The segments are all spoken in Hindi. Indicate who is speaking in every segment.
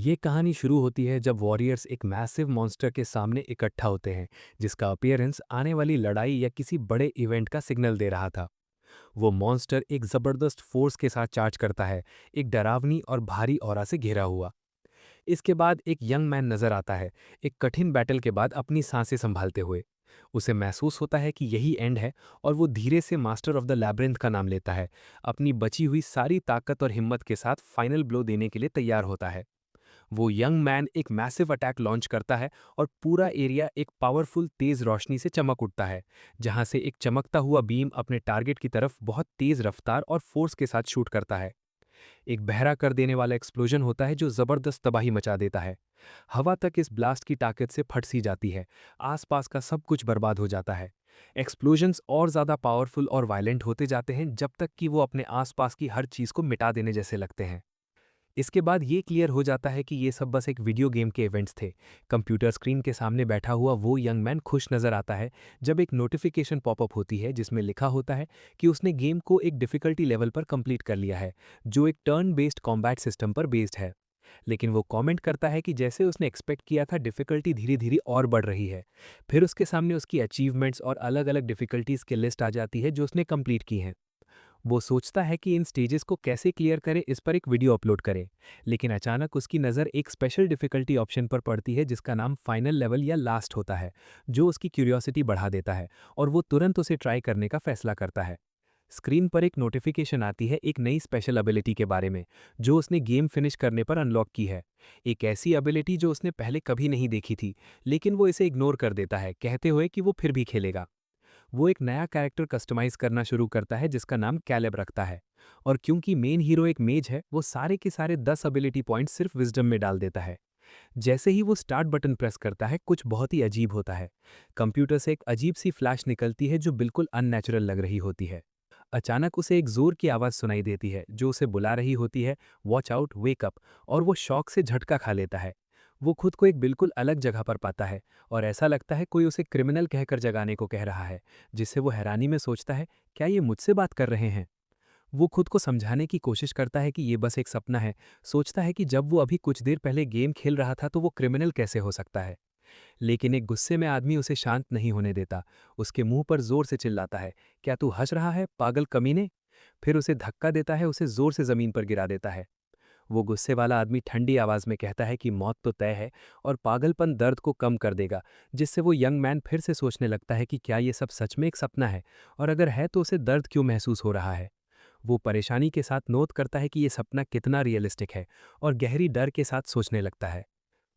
Speaker 1: ये कहानी शुरू होती है जब वॉरियर्स एक मैसिव मॉन्स्टर के सामने इकट्ठा होते हैं, जिसका अपीयरेंस आने वाली लड़ाई या किसी बड़े इवेंट का सिग्नल दे रहा था। वो मॉन्स्टर एक जबरदस्त फोर्स के साथ चार्ज करता है, एक डरावनी और भारी ऑरा से घिरा हुआ। इसके बाद एक यंग मैन नजर आता है, एक कठिन बैटल के बाद अपनी सांसें संभालते हुए। उसे महसूस होता है कि यही एंड है, और वो धीरे से मास्टर ऑफ द लैब्रिंथ का नाम लेता है। अपनी बची हुई सारी ताकत और हिम्मत के साथ फाइनल ब्लो देने के लिए तैयार होता है। वो यंग मैन एक मैसिव अटैक लॉन्च करता है, और पूरा एरिया एक पावरफुल तेज रोशनी से चमक उठता है, जहां से एक चमकता हुआ बीम अपने टारगेट की तरफ बहुत तेज रफ्तार और फोर्स के साथ शूट करता है। एक बहरा कर देने वाला एक्सप्लोजन होता है जो जबरदस्त तबाही मचा देता है। हवा तक इस ब्लास्ट की ताकत से फट सी जाती है, आसपास का सब कुछ बर्बाद हो जाता है। एक्सप्लोजन्स और ज़्यादा पावरफुल और वायलेंट होते जाते हैं जब तक कि वो अपने आसपास की हर चीज़ को मिटा देने जैसे लगते हैं। इसके बाद ये क्लियर हो जाता है कि ये सब बस एक वीडियो गेम के इवेंट्स थे। कंप्यूटर स्क्रीन के सामने बैठा हुआ वो यंग मैन खुश नज़र आता है जब एक नोटिफिकेशन पॉपअप होती है जिसमें लिखा होता है कि उसने गेम को एक डिफ़िकल्टी लेवल पर कंप्लीट कर लिया है, जो एक टर्न बेस्ड कॉम्बैट सिस्टम पर बेस्ड है। लेकिन वो कमेंट करता है कि जैसे उसने एक्सपेक्ट किया था, डिफ़िकल्टी धीरे धीरे और बढ़ रही है। फिर उसके सामने उसकी अचीवमेंट्स और अलग अलग डिफ़िकल्टीज़ की लिस्ट आ जाती है जो उसने कंप्लीट की हैं। वो सोचता है कि इन स्टेजेस को कैसे क्लियर करे, इस पर एक वीडियो अपलोड करे। लेकिन अचानक उसकी नज़र एक स्पेशल डिफ़िकल्टी ऑप्शन पर पड़ती है जिसका नाम फाइनल लेवल या लास्ट होता है, जो उसकी क्यूरियोसिटी बढ़ा देता है, और वो तुरंत उसे ट्राई करने का फैसला करता है। स्क्रीन पर एक नोटिफिकेशन आती है एक नई स्पेशल एबिलिटी के बारे में, जो उसने गेम फिनिश करने पर अनलॉक की है। एक ऐसी एबिलिटी जो उसने पहले कभी नहीं देखी थी, लेकिन वो इसे इग्नोर कर देता है, कहते हुए कि वो फिर भी खेलेगा। वो एक नया कैरेक्टर कस्टमाइज करना शुरू करता है जिसका नाम कैलेब रखता है। और क्योंकि मेन हीरो एक मेज है, वो सारे के सारे 10 एबिलिटी पॉइंट्स सिर्फ विजडम में डाल देता है। जैसे ही वो स्टार्ट बटन प्रेस करता है, कुछ बहुत ही अजीब होता है। कंप्यूटर से एक अजीब सी फ्लैश निकलती है जो बिल्कुल अननेचुरल लग रही होती है। अचानक उसे एक जोर की आवाज़ सुनाई देती है जो उसे बुला रही होती है, वॉच आउट, वेक अप। और वो शॉक से झटका खा लेता है। वो खुद को एक बिल्कुल अलग जगह पर पाता है, और ऐसा लगता है कोई उसे क्रिमिनल कहकर जगाने को कह रहा है, जिससे वो हैरानी में सोचता है, क्या ये मुझसे बात कर रहे हैं? वो खुद को समझाने की कोशिश करता है कि ये बस एक सपना है। सोचता है कि जब वो अभी कुछ देर पहले गेम खेल रहा था तो वो क्रिमिनल कैसे हो सकता है। लेकिन एक गुस्से में आदमी उसे शांत नहीं होने देता। उसके मुंह पर जोर से चिल्लाता है, क्या तू हंस रहा है, पागल कमीने? फिर उसे धक्का देता है, उसे जोर से जमीन पर गिरा देता है। वो गुस्से वाला आदमी ठंडी आवाज में कहता है कि मौत तो तय है, और पागलपन दर्द को कम कर देगा। जिससे वो यंग मैन फिर से सोचने लगता है कि क्या ये सब सच में एक सपना है, और अगर है तो उसे दर्द क्यों महसूस हो रहा है। वो परेशानी के साथ नोट करता है कि ये सपना कितना रियलिस्टिक है, और गहरी डर के साथ सोचने लगता है,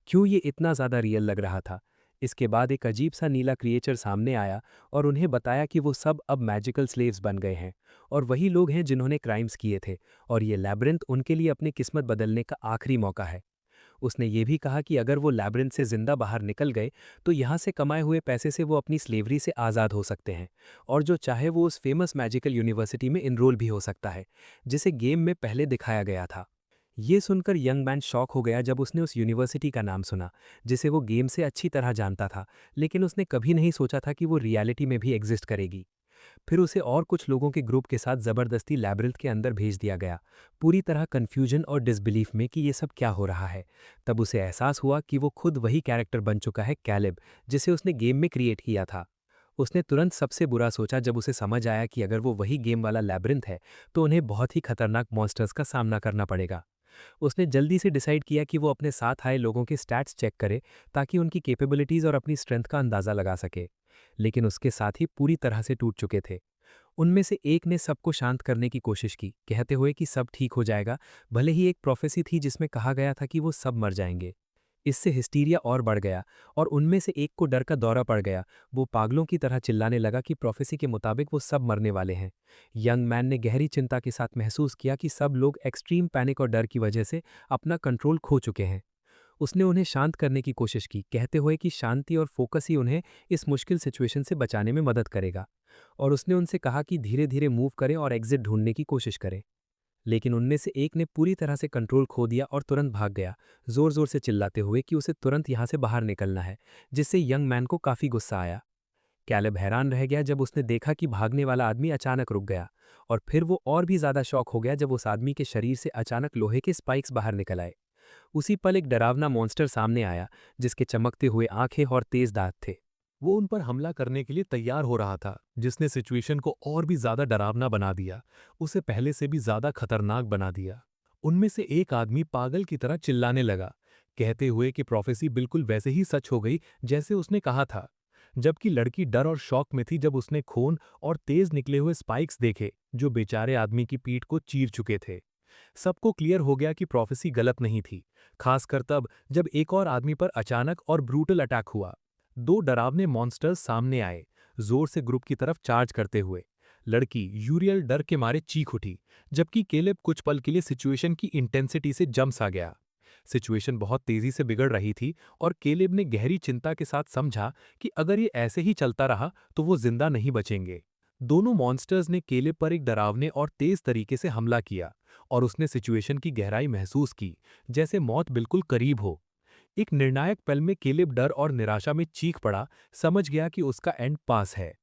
Speaker 1: क्यों ये इतना ज़्यादा रियल लग रहा था। इसके बाद एक अजीब सा नीला क्रिएचर सामने आया, और उन्हें बताया कि वो सब अब मैजिकल स्लेव्स बन गए हैं, और वही लोग हैं जिन्होंने क्राइम्स किए थे, और ये लैब्रिंथ उनके लिए अपनी किस्मत बदलने का आखिरी मौका है। उसने ये भी कहा कि अगर वो लैब्रिंथ से जिंदा बाहर निकल गए, तो यहाँ से कमाए हुए पैसे से वो अपनी स्लेवरी से आज़ाद हो सकते हैं, और जो चाहे वो उस फेमस मैजिकल यूनिवर्सिटी में इनरोल भी हो सकता है, जिसे गेम में पहले दिखाया गया था। ये सुनकर यंग मैन शॉक हो गया जब उसने उस यूनिवर्सिटी का नाम सुना, जिसे वो गेम से अच्छी तरह जानता था, लेकिन उसने कभी नहीं सोचा था कि वो रियलिटी में भी एग्जिस्ट करेगी। फिर उसे और कुछ लोगों के ग्रुप के साथ ज़बरदस्ती लैब्रिंथ के अंदर भेज दिया गया, पूरी तरह कन्फ्यूजन और डिसबिलीफ में कि ये सब क्या हो रहा है। तब उसे एहसास हुआ कि वो खुद वही कैरेक्टर बन चुका है, कैलेब, जिसे उसने गेम में क्रिएट किया था। उसने तुरंत सबसे बुरा सोचा जब उसे समझ आया कि अगर वो वही गेम वाला लैब्रिंथ है, तो उन्हें बहुत ही खतरनाक मॉन्स्टर्स का सामना करना पड़ेगा। उसने जल्दी से डिसाइड किया कि वो अपने साथ आए लोगों के स्टैट्स चेक करे, ताकि उनकी कैपेबिलिटीज़ और अपनी स्ट्रेंथ का अंदाज़ा लगा सके। लेकिन उसके साथ ही पूरी तरह से टूट चुके थे। उनमें से एक ने सबको शांत करने की कोशिश की, कहते हुए कि सब ठीक हो जाएगा, भले ही एक प्रोफेसी थी जिसमें कहा गया था कि वो सब मर जाएंगे। इससे हिस्टीरिया और बढ़ गया, और उनमें से एक को डर का दौरा पड़ गया। वो पागलों की तरह चिल्लाने लगा कि प्रोफेसी के मुताबिक वो सब मरने वाले हैं। यंग मैन ने गहरी चिंता के साथ महसूस किया कि सब लोग एक्सट्रीम पैनिक और डर की वजह से अपना कंट्रोल खो चुके हैं। उसने उन्हें शांत करने की कोशिश की, कहते हुए कि शांति और फोकस ही उन्हें इस मुश्किल सिचुएशन से बचाने में मदद करेगा। और उसने उनसे कहा कि धीरे धीरे मूव करें और एग्जिट ढूंढने की कोशिश करें। लेकिन उनमें से एक ने पूरी तरह से कंट्रोल खो दिया और तुरंत भाग गया, जोर जोर से चिल्लाते हुए कि उसे तुरंत यहाँ से बाहर निकलना है, जिससे यंग मैन को काफ़ी गुस्सा आया। कैलेब हैरान रह गया जब उसने देखा कि भागने वाला आदमी अचानक रुक गया, और फिर वो और भी ज़्यादा शॉक हो गया जब उस आदमी के शरीर से अचानक लोहे के स्पाइक्स बाहर निकल आए। उसी पल एक डरावना मॉन्स्टर सामने आया, जिसके चमकते हुए आंखें और तेज दांत थे। वो उन पर हमला करने के लिए तैयार हो रहा था, जिसने सिचुएशन को और भी ज्यादा डरावना बना दिया, उसे पहले से भी ज्यादा खतरनाक बना दिया। उनमें से एक आदमी पागल की तरह चिल्लाने लगा, कहते हुए कि प्रोफेसी बिल्कुल वैसे ही सच हो गई जैसे उसने कहा था। जबकि लड़की डर और शॉक में थी जब उसने खून और तेज निकले हुए स्पाइक्स देखे, जो बेचारे आदमी की पीठ को चीर चुके थे। सबको क्लियर हो गया कि प्रोफेसी गलत नहीं थी, खासकर तब जब एक और आदमी पर अचानक और ब्रूटल अटैक हुआ। दो डरावने मॉन्स्टर्स सामने आए, जोर से ग्रुप की तरफ चार्ज करते हुए। लड़की यूरियल डर के मारे चीख उठी, जबकि केलेब कुछ पल के लिए सिचुएशन की इंटेंसिटी से जम सा गया। सिचुएशन बहुत तेजी से बिगड़ रही थी और केलेब ने गहरी चिंता के साथ समझा कि अगर ये ऐसे ही चलता रहा तो वो जिंदा नहीं बचेंगे। दोनों मॉन्स्टर्स ने केलेब पर एक डरावने और तेज तरीके से हमला किया, और उसने सिचुएशन की गहराई महसूस की, जैसे मौत बिल्कुल करीब हो। एक निर्णायक पल में केलेब डर और निराशा में चीख पड़ा, समझ गया कि उसका एंड पास है।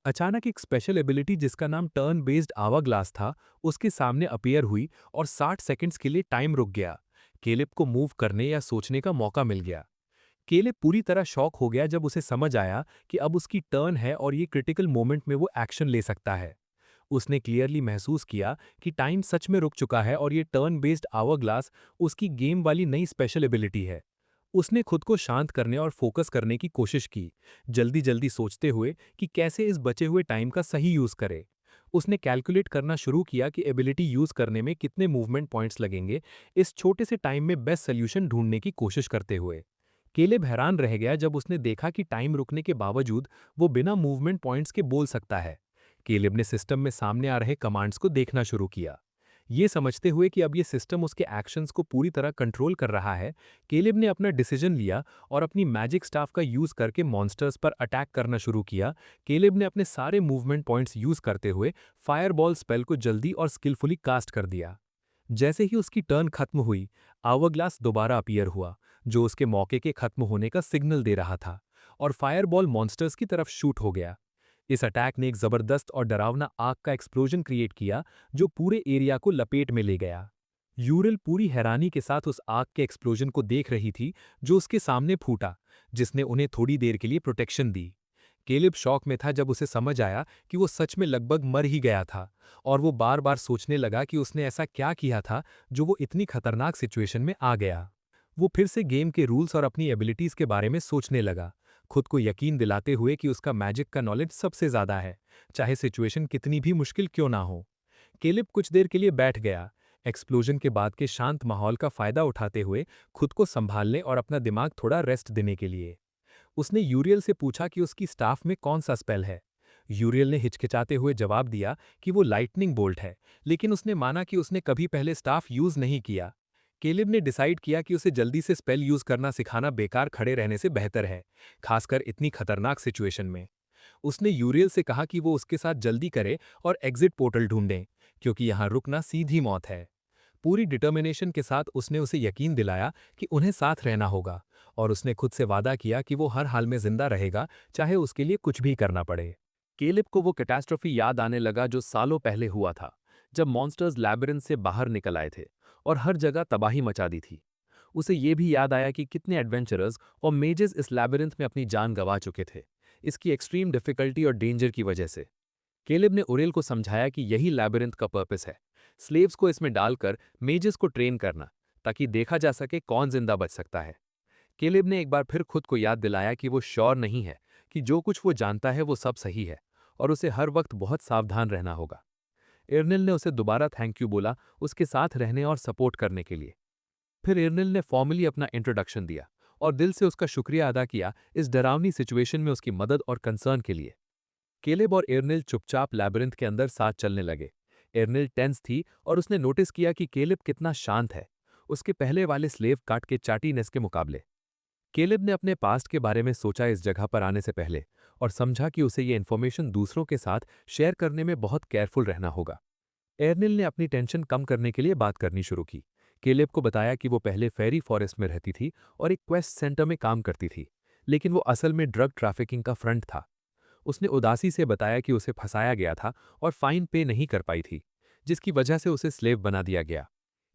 Speaker 1: अचानक एक स्पेशल एबिलिटी जिसका नाम टर्न बेस्ड आवर ग्लास था, उसके सामने अपीयर हुई और 60 सेकंड्स के लिए टाइम रुक गया। केलेब को मूव करने या सोचने का मौका मिल गया। केलेब पूरी तरह शॉक हो गया जब उसे समझ आया कि अब उसकी टर्न है और ये क्रिटिकल मोमेंट में वो एक्शन ले सकता है। उसने क्लियरली महसूस किया कि टाइम सच में रुक चुका है और ये टर्न बेस्ड आवर ग्लास उसकी गेम वाली नई स्पेशल एबिलिटी है। उसने खुद को शांत करने और फोकस करने की कोशिश की, जल्दी जल्दी सोचते हुए कि कैसे इस बचे हुए टाइम का सही यूज करे। उसने कैलकुलेट करना शुरू किया कि एबिलिटी यूज करने में कितने मूवमेंट पॉइंट्स लगेंगे, इस छोटे से टाइम में बेस्ट सोल्यूशन ढूंढने की कोशिश करते हुए। केलेब हैरान रह गया जब उसने देखा कि टाइम रुकने के बावजूद वो बिना मूवमेंट पॉइंट्स के बोल सकता है। केलेब ने सिस्टम में सामने आ रहे कमांड्स को देखना शुरू किया। ये समझते हुए कि अब ये सिस्टम उसके एक्शंस को पूरी तरह कंट्रोल कर रहा है, केलेब ने अपना डिसीजन लिया और अपनी मैजिक स्टाफ का यूज करके मॉन्स्टर्स पर अटैक करना शुरू किया। केलेब ने अपने सारे मूवमेंट पॉइंट्स यूज करते हुए फायरबॉल स्पेल को जल्दी और स्किलफुली कास्ट कर दिया। जैसे ही उसकी टर्न खत्म हुई, आवरग्लास दोबारा अपीयर हुआ, जो उसके मौके के खत्म होने का सिग्नल दे रहा था, और फायरबॉल मॉन्स्टर्स की तरफ शूट हो गया। इस अटैक ने एक जबरदस्त और डरावना आग का एक्सप्लोजन क्रिएट किया, जो पूरे एरिया को लपेट में ले गया। यूरिल पूरी हैरानी के साथ उस आग के एक्सप्लोजन को देख रही थी, जो उसके सामने फूटा, जिसने उन्हें थोड़ी देर के लिए प्रोटेक्शन दी। केलिब शॉक में था जब उसे समझ आया कि वो सच में लगभग मर ही गया था, और वो बार बार सोचने लगा कि उसने ऐसा क्या किया था जो वो इतनी खतरनाक सिचुएशन में आ गया। वो फिर से गेम के रूल्स और अपनी एबिलिटीज के बारे में सोचने लगा, खुद को यकीन दिलाते हुए कि उसका मैजिक का नॉलेज सबसे ज्यादा है, चाहे सिचुएशन कितनी भी मुश्किल क्यों ना हो। केलिब कुछ देर के लिए बैठ गया, एक्सप्लोजन के बाद के शांत माहौल का फायदा उठाते हुए, खुद को संभालने और अपना दिमाग थोड़ा रेस्ट देने के लिए। उसने यूरियल से पूछा कि उसकी स्टाफ में कौन सा स्पेल है। यूरियल ने हिचकिचाते हुए जवाब दिया कि वो लाइटनिंग बोल्ट है, लेकिन उसने माना कि उसने कभी पहले स्टाफ यूज नहीं किया। केलिब ने डिसाइड किया कि उसे जल्दी से स्पेल यूज करना सिखाना बेकार खड़े रहने से बेहतर है, खासकर इतनी खतरनाक सिचुएशन में। उसने यूरियल से कहा कि वो उसके साथ जल्दी करे और एग्जिट पोर्टल ढूंढें, क्योंकि यहाँ रुकना सीधी मौत है। पूरी डिटर्मिनेशन के साथ उसने उसे यकीन दिलाया कि उन्हें साथ रहना होगा, और उसने खुद से वादा किया कि वो हर हाल में जिंदा रहेगा, चाहे उसके लिए कुछ भी करना पड़े। केलिब को वो कैटास्ट्रोफी याद आने लगा जो सालों पहले हुआ था, जब मॉन्स्टर्स लैबिरिंथ से बाहर निकल आए थे और हर जगह तबाही मचा दी थी। उसे ये भी याद आया कि कितने एडवेंचरर्स और मेजेस इस लैबिरिंथ में अपनी जान गंवा चुके थे, इसकी एक्सट्रीम डिफिकल्टी और डेंजर की वजह से। केलिब ने उरेल को समझाया कि यही लैबिरिंथ का पर्पस है, स्लेव्स को इसमें डालकर मेजेस को ट्रेन करना, ताकि देखा जा सके कौन जिंदा बच सकता है। केलिब ने एक बार फिर खुद को याद दिलाया कि वो श्योर नहीं है कि जो कुछ वो जानता है वो सब सही है, और उसे हर वक्त बहुत सावधान रहना होगा। इर्निल ने उसे दोबारा थैंक यू बोला, उसके साथ रहने और सपोर्ट करने के लिए। फिर इर्निल ने फॉर्मली अपना इंट्रोडक्शन दिया और दिल से उसका शुक्रिया अदा किया इस डरावनी सिचुएशन में उसकी मदद और कंसर्न के लिए। केलेब और एर्निल चुपचाप लैबिरिंथ के अंदर साथ चलने लगे। एर्निल टेंस थी और उसने नोटिस किया कि केलेब कितना शांत है, उसके पहले वाले स्लेव काट के चाटीनेस के मुकाबले। केलेब ने अपने पास्ट के बारे में सोचा इस जगह पर आने से पहले, और समझा कि उसे ये इन्फॉर्मेशन दूसरों के साथ शेयर करने में बहुत केयरफुल रहना होगा। एर्निल ने अपनी टेंशन कम करने के लिए बात करनी शुरू की। केलेब को बताया कि वो पहले फेरी फॉरेस्ट में रहती थी और एक क्वेस्ट सेंटर में काम करती थी, लेकिन वो असल में ड्रग ट्रैफिकिंग का फ्रंट था। उसने उदासी से बताया कि उसे फंसाया गया था और फाइन पे नहीं कर पाई थी, जिसकी वजह से उसे स्लेव बना दिया गया।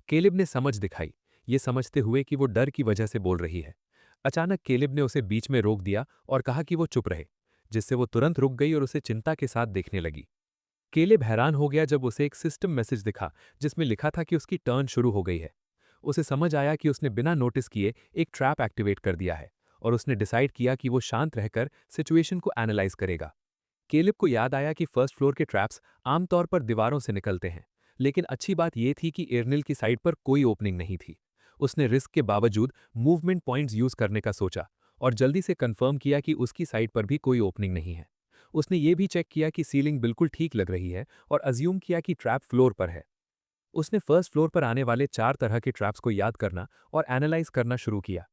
Speaker 1: केलिब ने समझ दिखाई ये समझते हुए कि वो डर की वजह से बोल रही है। अचानक केलिब ने उसे बीच में रोक दिया और कहा कि वो चुप रहे, जिससे वो तुरंत रुक गई और उसे चिंता के साथ देखने लगी। केलेब हैरान हो गया जब उसे एक सिस्टम मैसेज दिखा जिसमें लिखा था कि उसकी टर्न शुरू हो गई है। उसे समझ आया कि उसने बिना नोटिस किए एक ट्रैप एक्टिवेट कर दिया है और उसने डिसाइड किया कि वो शांत रहकर सिचुएशन को एनालाइज करेगा। केलिब को याद आया कि फर्स्ट फ्लोर के ट्रैप्स आमतौर पर दीवारों से निकलते हैं, लेकिन अच्छी बात यह थी कि एर्निल की साइड पर कोई ओपनिंग नहीं थी। उसने रिस्क के बावजूद मूवमेंट पॉइंट्स यूज करने का सोचा और जल्दी से कंफर्म किया कि उसकी साइड पर भी कोई ओपनिंग नहीं है। उसने ये भी चेक किया कि सीलिंग बिल्कुल ठीक लग रही है और अज्यूम किया कि ट्रैप फ्लोर पर है। उसने फर्स्ट फ्लोर पर आने वाले 4 तरह के ट्रैप्स को याद करना और एनालाइज करना शुरू किया।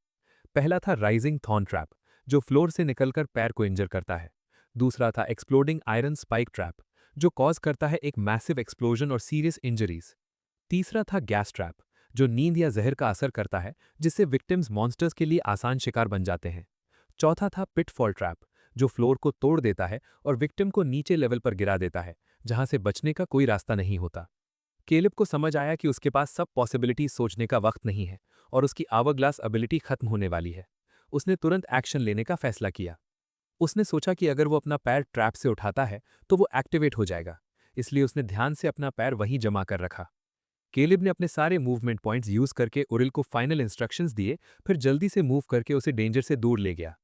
Speaker 1: पहला था राइजिंग थॉर्न ट्रैप, जो फ्लोर से निकलकर पैर को इंजर करता है। दूसरा था एक्सप्लोडिंग आयरन स्पाइक ट्रैप, जो कॉज करता है एक मैसिव एक्सप्लोजन और सीरियस इंजरीज। तीसरा था गैस ट्रैप, जो नींद या जहर का असर करता है, जिससे विक्टिम्स मॉन्स्टर्स के लिए आसान शिकार बन जाते हैं। चौथा था पिटफॉल ट्रैप, जो फ्लोर को तोड़ देता है और विक्टिम को नीचे लेवल पर गिरा देता है, जहां से बचने का कोई रास्ता नहीं होता। केलिब को समझ आया कि उसके पास सब पॉसिबिलिटीज सोचने का वक्त नहीं है और उसकी आवरग्लास एबिलिटी खत्म होने वाली है। उसने तुरंत एक्शन लेने का फैसला किया। उसने सोचा कि अगर वो अपना पैर ट्रैप से उठाता है तो वो एक्टिवेट हो जाएगा, इसलिए उसने ध्यान से अपना पैर वहीं जमा कर रखा। केलिब ने अपने सारे मूवमेंट पॉइंट्स यूज करके उरिल को फाइनल इंस्ट्रक्शंस दिए, फिर जल्दी से मूव करके उसे डेंजर से दूर ले गया।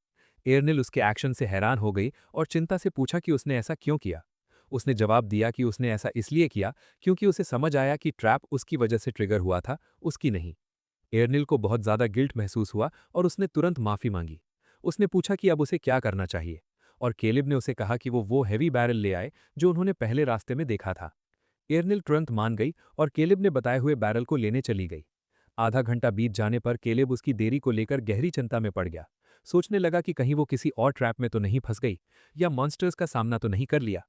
Speaker 1: एर्निल उसके एक्शन से हैरान हो गई और चिंता से पूछा कि उसने ऐसा क्यों किया। उसने जवाब दिया कि उसने ऐसा इसलिए किया क्योंकि उसे समझ आया कि ट्रैप उसकी वजह से ट्रिगर हुआ था, उसकी नहीं। एर्निल को बहुत ज्यादा गिल्ट महसूस हुआ और उसने तुरंत माफी मांगी। उसने पूछा कि अब उसे क्या करना चाहिए, और केलिब ने उसे कहा कि वो हैवी बैरल ले आए जो उन्होंने पहले रास्ते में देखा था। एर्निल तुरंत मान गई और केलिब ने बताए हुए बैरल को लेने चली गई। आधा घंटा बीत जाने पर केलेब उसकी देरी को लेकर गहरी चिंता में पड़ गया। सोचने लगा कि कहीं वो किसी और ट्रैप में तो नहीं फंस गई या मॉन्स्टर्स का सामना तो नहीं कर लिया।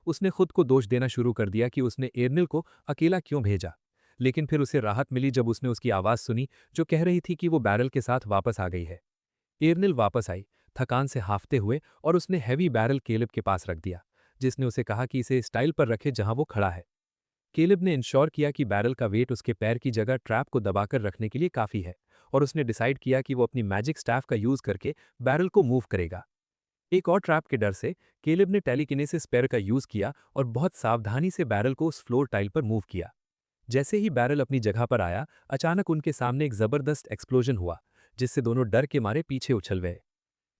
Speaker 1: उसने खुद को दोष देना शुरू कर दिया कि उसने एर्निल को अकेला क्यों भेजा। लेकिन फिर उसे राहत मिली जब उसने उसकी आवाज़ सुनी जो कह रही थी कि वो बैरल के साथ वापस आ गई है। एर्निल वापस आई, थकान से हांफते हुए, और उसने हैवी बैरल केलेब के पास रख दिया, जिसने उसे कहा कि इसे स्टाइल पर रखे जहां वो खड़ा है। केलिब ने इंश्योर किया कि बैरल का वेट उसके पैर की जगह ट्रैप को दबाकर रखने के लिए काफी है, और उसने डिसाइड किया कि वो अपनी मैजिक स्टाफ का यूज करके बैरल को मूव करेगा। एक और ट्रैप के डर से केलिब ने टेलीकिनेसिस स्पेयर का यूज किया और बहुत सावधानी से बैरल को उस फ्लोर टाइल पर मूव किया। जैसे ही बैरल अपनी जगह पर आया, अचानक उनके सामने एक जबरदस्त एक्सप्लोजन हुआ, जिससे दोनों डर के मारे पीछे उछल गए।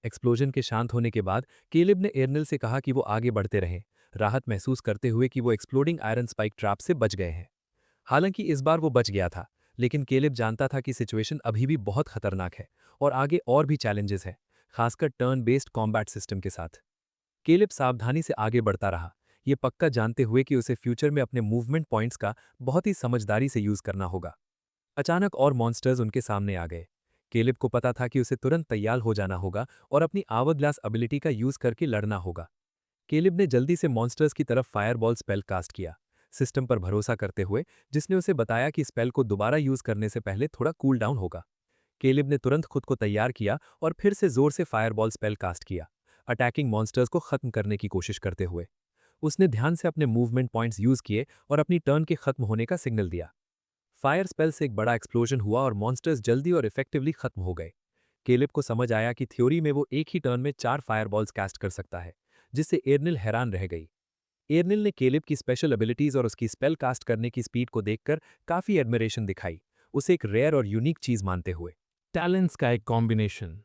Speaker 1: एक्सप्लोजन के शांत होने के बाद केलिब ने एर्निल से कहा कि वो आगे बढ़ते रहें, राहत महसूस करते हुए कि वो एक्सप्लोडिंग आयरन स्पाइक ट्रैप से बच गए हैं। हालांकि इस बार वो बच गया था, लेकिन केलिब जानता था कि सिचुएशन अभी भी बहुत खतरनाक है और आगे और भी चैलेंजेस हैं, खासकर टर्न बेस्ड कॉम्बैट सिस्टम के साथ। केलिब सावधानी से आगे बढ़ता रहा, ये पक्का जानते हुए कि उसे फ्यूचर में अपने मूवमेंट पॉइंट्स का बहुत ही समझदारी से यूज करना होगा। अचानक और मॉन्स्टर्स उनके सामने आ गए। केलिब को पता था कि उसे तुरंत तैयार हो जाना होगा और अपनी आवरग्लास एबिलिटी का यूज करके लड़ना होगा। केलिब ने जल्दी से मॉन्स्टर्स की तरफ फायरबॉल स्पेल कास्ट किया, सिस्टम पर भरोसा करते हुए, जिसने उसे बताया कि स्पेल को दोबारा यूज करने से पहले थोड़ा कूल डाउन होगा। केलिब ने तुरंत खुद को तैयार किया और फिर से जोर से फायरबॉल स्पेल कास्ट किया, अटैकिंग मॉन्स्टर्स को खत्म करने की कोशिश करते हुए। उसने ध्यान से अपने मूवमेंट पॉइंट्स यूज किए और अपनी टर्न के खत्म होने का सिग्नल दिया। फायर स्पेल से एक बड़ा एक्सप्लोजन हुआ और मॉन्स्टर्स जल्दी और इफेक्टिवली खत्म हो गए। केलिब को समझ आया कि थ्योरी में वो एक ही टर्न में 4 फायरबॉल्स कास्ट कर सकता है, जिससे एर्निल हैरान रह गई। एर्निल ने केलिब की स्पेशल एबिलिटीज और उसकी स्पेल कास्ट करने की स्पीड को देखकर काफी एडमिरेशन दिखाई, उसे एक रेयर और यूनिक चीज मानते हुए। टैलेंट्स का एक कॉम्बिनेशन।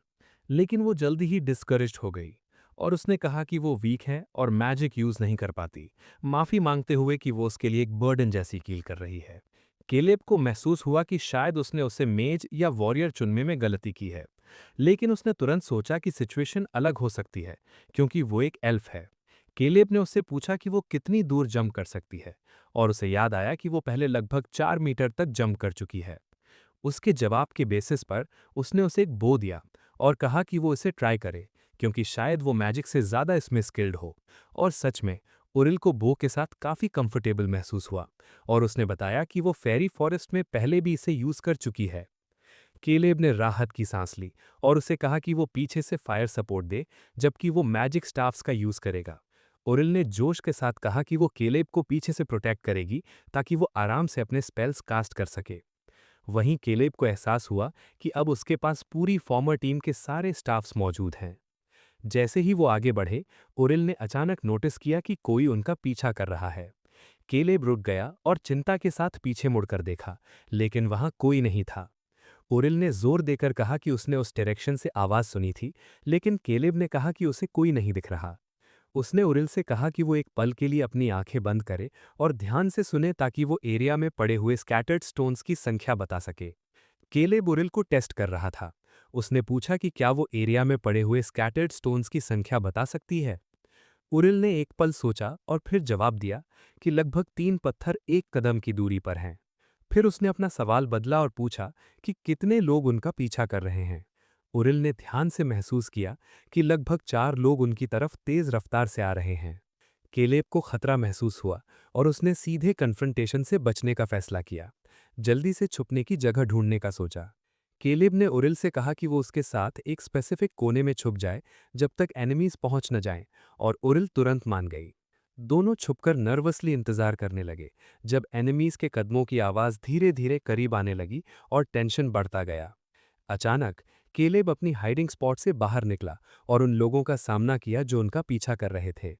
Speaker 1: लेकिन वो जल्दी ही डिस्करेज्ड हो गई और उसने कहा कि वो वीक है और मैजिक यूज नहीं कर पाती, माफी मांगते हुए कि वो उसके लिए एक बर्डन जैसी कील कर रही है। केलेब को महसूस हुआ कि शायद उसने उसे मेज या वॉरियर चुनने में गलती की है, लेकिन उसने तुरंत सोचा कि सिचुएशन अलग हो सकती है, क्योंकि वो एक एल्फ है। केलेब ने उससे पूछा कि वो कितनी दूर जंप कर सकती है, और उसे याद आया कि वो पहले लगभग 4 मीटर तक जंप कर चुकी है। उसके जवाब के बेसिस पर उसने उसे एक बो दिया और कहा कि वो इसे ट्राई करे, क्योंकि शायद वो मैजिक से ज्यादा इसमें स्किल्ड हो। और सच में उरिल को बो के साथ काफी कंफर्टेबल महसूस हुआ, और उसने बताया कि वो फेरी फॉरेस्ट में पहले भी इसे यूज कर चुकी है। केलेब ने राहत की सांस ली और उसे कहा कि वो पीछे से फायर सपोर्ट दे, जबकि वो मैजिक स्टाफ्स का यूज करेगा। उरिल ने जोश के साथ कहा कि वो केलेब को पीछे से प्रोटेक्ट करेगी ताकि वो आराम से अपने स्पेल्स कास्ट कर सके। वहीं केलेब को एहसास हुआ कि अब उसके पास पूरी फॉर्मर टीम के सारे स्टाफ्स मौजूद हैं। जैसे ही वो आगे बढ़े, ओरिल ने अचानक नोटिस किया कि कोई उनका पीछा कर रहा है। केलेब रुक गया और चिंता के साथ पीछे मुड़कर देखा, लेकिन वहां कोई नहीं था। ओरिल ने जोर देकर कहा कि उसने उस डायरेक्शन से आवाज सुनी थी, लेकिन केलेब ने कहा कि उसे कोई नहीं दिख रहा। उसने ओरिल से कहा कि वो एक पल के लिए अपनी आंखें बंद करे और ध्यान से सुने ताकि वो एरिया में पड़े हुए स्कैटर्ड स्टोन्स की संख्या बता सके। केलेब ओरिल को टेस्ट कर रहा था। उसने पूछा कि क्या वो एरिया में पड़े हुए स्कैटर्ड स्टोन्स की संख्या बता सकती है। ओरिल ने एक पल सोचा और फिर जवाब दिया कि लगभग 3 पत्थर 1 कदम की दूरी पर हैं। फिर उसने अपना सवाल बदला और पूछा कि कितने लोग उनका पीछा कर रहे हैं। ओरिल ने ध्यान से महसूस किया कि लगभग 4 लोग उनकी तरफ तेज रफ्तार से आ रहे हैं। केलेब को खतरा महसूस हुआ और उसने सीधे कन्फ्रंटेशन से बचने का फैसला किया। जल्दी से छुपने की जगह ढूंढने का सोचा। केलेब ने ओरिल से कहा कि वो उसके साथ एक स्पेसिफिक कोने में छुप जाए जब तक एनिमीज पहुंच न जाएं, और ओरिल तुरंत मान गई। दोनों छुपकर नर्वसली इंतजार करने लगे। जब एनिमीज के कदमों की आवाज धीरे धीरे करीब आने लगी और टेंशन बढ़ता गया। अचानक केलेब अपनी हाइडिंग स्पॉट से बाहर निकला और उन लोगों का सामना किया जो उनका पीछा कर रहे थे।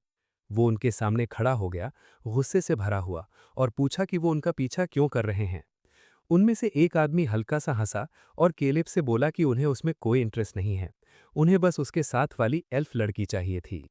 Speaker 1: वो उनके सामने खड़ा हो गया, गुस्से से भरा हुआ, और पूछा कि वो उनका पीछा क्यों कर रहे हैं। उनमें से एक आदमी हल्का सा हंसा और केलेब से बोला कि उन्हें उसमें कोई इंटरेस्ट नहीं है। उन्हें बस उसके साथ वाली एल्फ लड़की चाहिए थी।